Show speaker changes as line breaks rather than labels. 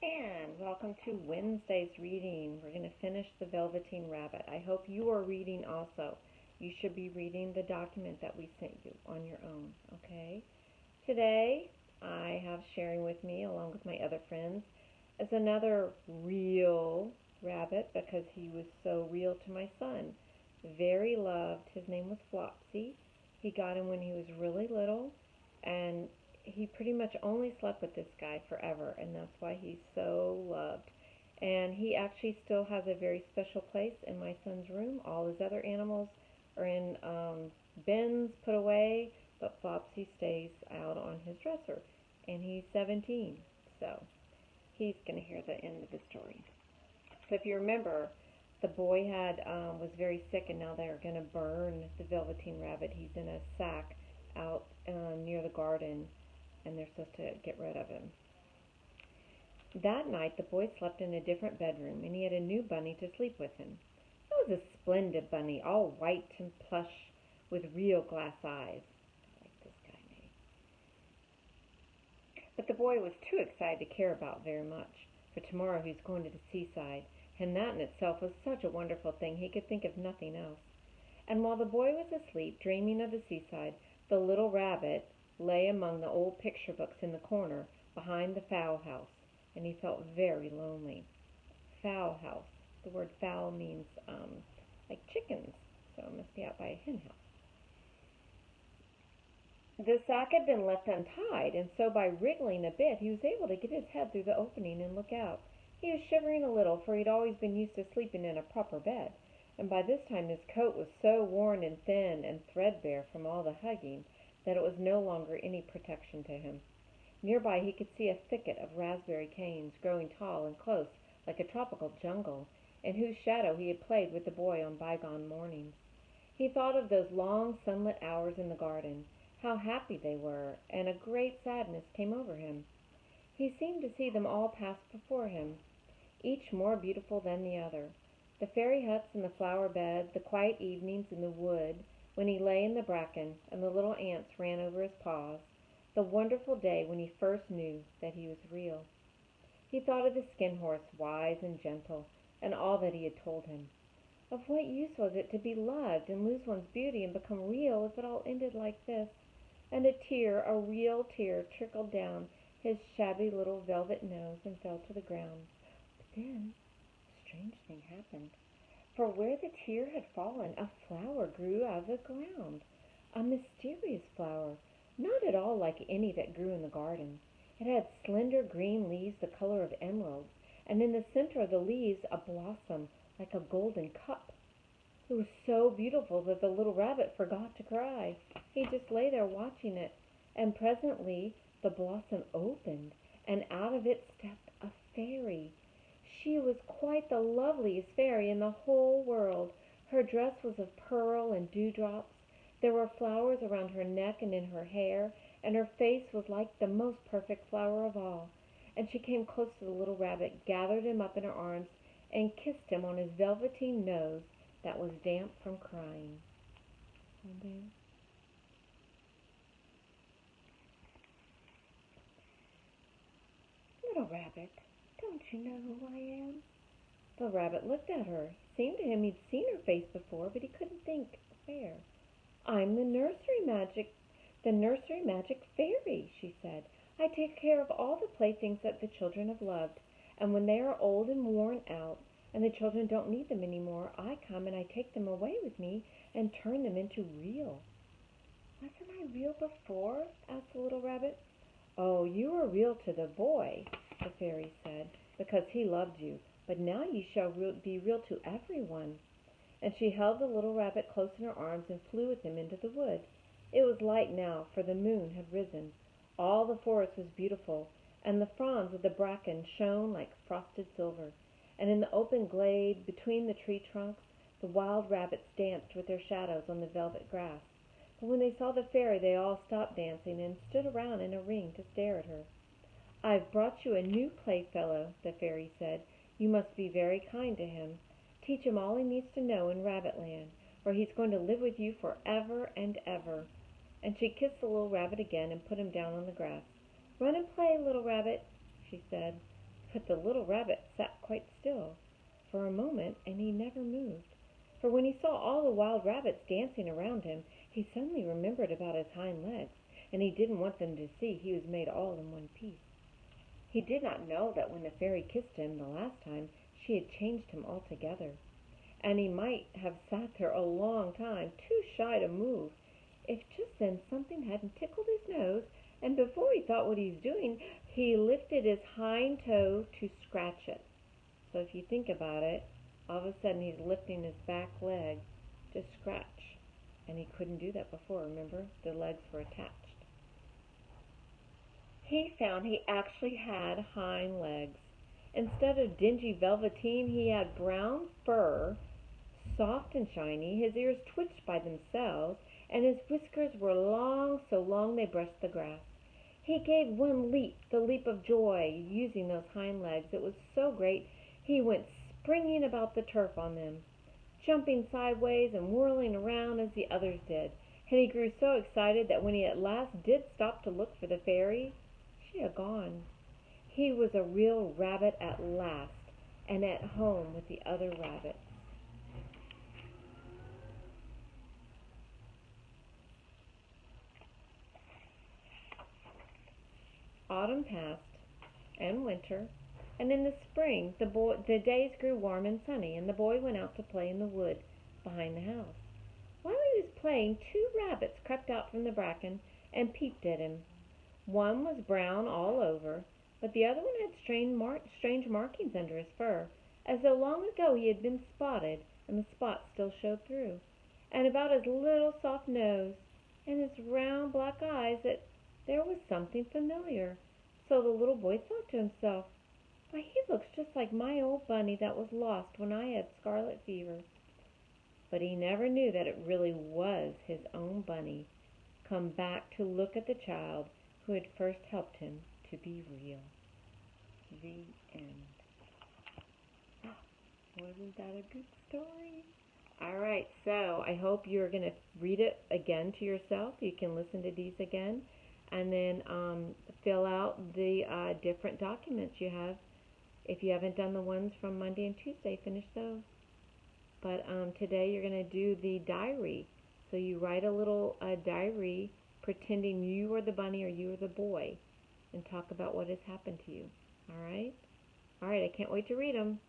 And welcome to Wednesday's reading. We're going to finish the Velveteen Rabbit. I hope you are reading also. You should be reading the document that we sent you on your own, okay? Today, I have sharing with me, along with my other friends, is another real rabbit because he was so real to my son. Very loved. His name was Flopsy. He got him when he was really little, and he pretty much only slept with this guy forever, and that's why he's so loved. And he actually still has a very special place in my son's room. All his other animals are in bins put away, but Flopsy stays out on his dresser, and he's 17, so he's going to hear the end of the story. So if you remember, the boy was very sick, and now they're going to burn the Velveteen Rabbit. He's in a sack out near the garden, and they're supposed to get rid of him. That night, the boy slept in a different bedroom, and he had a new bunny to sleep with him. It was a splendid bunny, all white and plush with real glass eyes. I like this guy name. But the boy was too excited to care about very much, for tomorrow he's going to the seaside, and that in itself was such a wonderful thing he could think of nothing else. And while the boy was asleep, dreaming of the seaside, the little rabbit lay among the old picture books in the corner behind the fowl house, and he felt very lonely. Fowl house. The word fowl means like chickens, so it must be out by a hen house. The sack had been left untied, and so by wriggling a bit he was able to get his head through the opening and look out. He was shivering a little, for he had always been used to sleeping in a proper bed, and by this time his coat was so worn and thin and threadbare from all the hugging that it was no longer any protection to him. Nearby he could see a thicket of raspberry canes growing tall and close like a tropical jungle, in whose shadow he had played with the boy on bygone mornings. He thought of those long sunlit hours in the garden, how happy they were, and a great sadness came over him. He seemed to see them all pass before him, each more beautiful than the other. The fairy huts and the flower beds, the quiet evenings in the wood when he lay in the bracken and the little ants ran over his paws, the wonderful day when he first knew that he was real. He thought of the skin horse, wise and gentle, and all that he had told him. Of what use was it to be loved and lose one's beauty and become real if it all ended like this? And a tear, a real tear, trickled down his shabby little velvet nose and fell to the ground. But then a strange thing happened. For where the tear had fallen, a flower grew out of the ground. A mysterious flower, not at all like any that grew in the garden. It had slender green leaves the color of emeralds, and in the center of the leaves a blossom like a golden cup. It was so beautiful that the little rabbit forgot to cry. He just lay there watching it, and presently the blossom opened, and out of it stepped a fairy. She was quite the loveliest fairy in the whole world. Her dress was of pearl and dewdrops. There were flowers around her neck and in her hair, and her face was like the most perfect flower of all. And she came close to the little rabbit, gathered him up in her arms, and kissed him on his velveteen nose that was damp from crying. Little rabbit, don't you know who I am? The rabbit looked at her. It seemed to him he'd seen her face before, but he couldn't think where. I'm the nursery magic fairy, she said. I take care of all the playthings that the children have loved, and when they are old and worn out, and the children don't need them any more, I come and I take them away with me and turn them into real. Wasn't I real before? Asked the little rabbit. Oh, you were real to the boy, the fairy said, because he loved you, but now you shall be real to everyone. And she held the little rabbit close in her arms and flew with him into the wood. It was light now, for the moon had risen. All the forest was beautiful, and the fronds of the bracken shone like frosted silver. And in the open glade between the tree trunks, the wild rabbits danced with their shadows on the velvet grass. But when they saw the fairy, they all stopped dancing and stood around in a ring to stare at her. I've brought you a new playfellow, the fairy said. You must be very kind to him. Teach him all he needs to know in Rabbitland, or he's going to live with you forever and ever. And she kissed the little rabbit again and put him down on the grass. Run and play, little rabbit, she said. But the little rabbit sat quite still for a moment, and he never moved. For when he saw all the wild rabbits dancing around him, he suddenly remembered about his hind legs, and he didn't want them to see he was made all in one piece. He did not know that when the fairy kissed him the last time, she had changed him altogether, and he might have sat there a long time, too shy to move, if just then something hadn't tickled his nose, and before he thought what he was doing, he lifted his hind toe to scratch it. So if you think about it, all of a sudden he's lifting his back leg to scratch. And he couldn't do that before, remember? The legs were attached. He found he actually had hind legs. Instead of dingy velveteen, he had brown fur, soft and shiny. His ears twitched by themselves, and his whiskers were long, so long they brushed the grass. He gave one leap, the leap of joy, using those hind legs. It was so great, he went springing about the turf on them, jumping sideways and whirling around as the others did. And he grew so excited that when he at last did stop to look for the fairy, she had gone. He was a real rabbit at last, and at home with the other rabbits. Autumn passed, and winter, and in the spring the days grew warm and sunny, and the boy went out to play in the wood behind the house. While he was playing, two rabbits crept out from the bracken and peeped at him. One was brown all over, but the other one had strange markings under his fur, as though long ago he had been spotted, and the spots still showed through, and about his little soft nose and his round black eyes that there was something familiar. So the little boy thought to himself, "Why, he looks just like my old bunny that was lost when I had scarlet fever." But he never knew that it really was his own bunny, come back to look at the child who had first helped him to be real. The end. Wasn't that a good story? All right, so I hope you're going to read it again to yourself. You can listen to these again, and then fill out the different documents you have. If you haven't done the ones from Monday and Tuesday, finish those. But today you're going to do the diary. So you write a little diary pretending you are the bunny or you are the boy, and talk about what has happened to you. All right? All right, I can't wait to read them.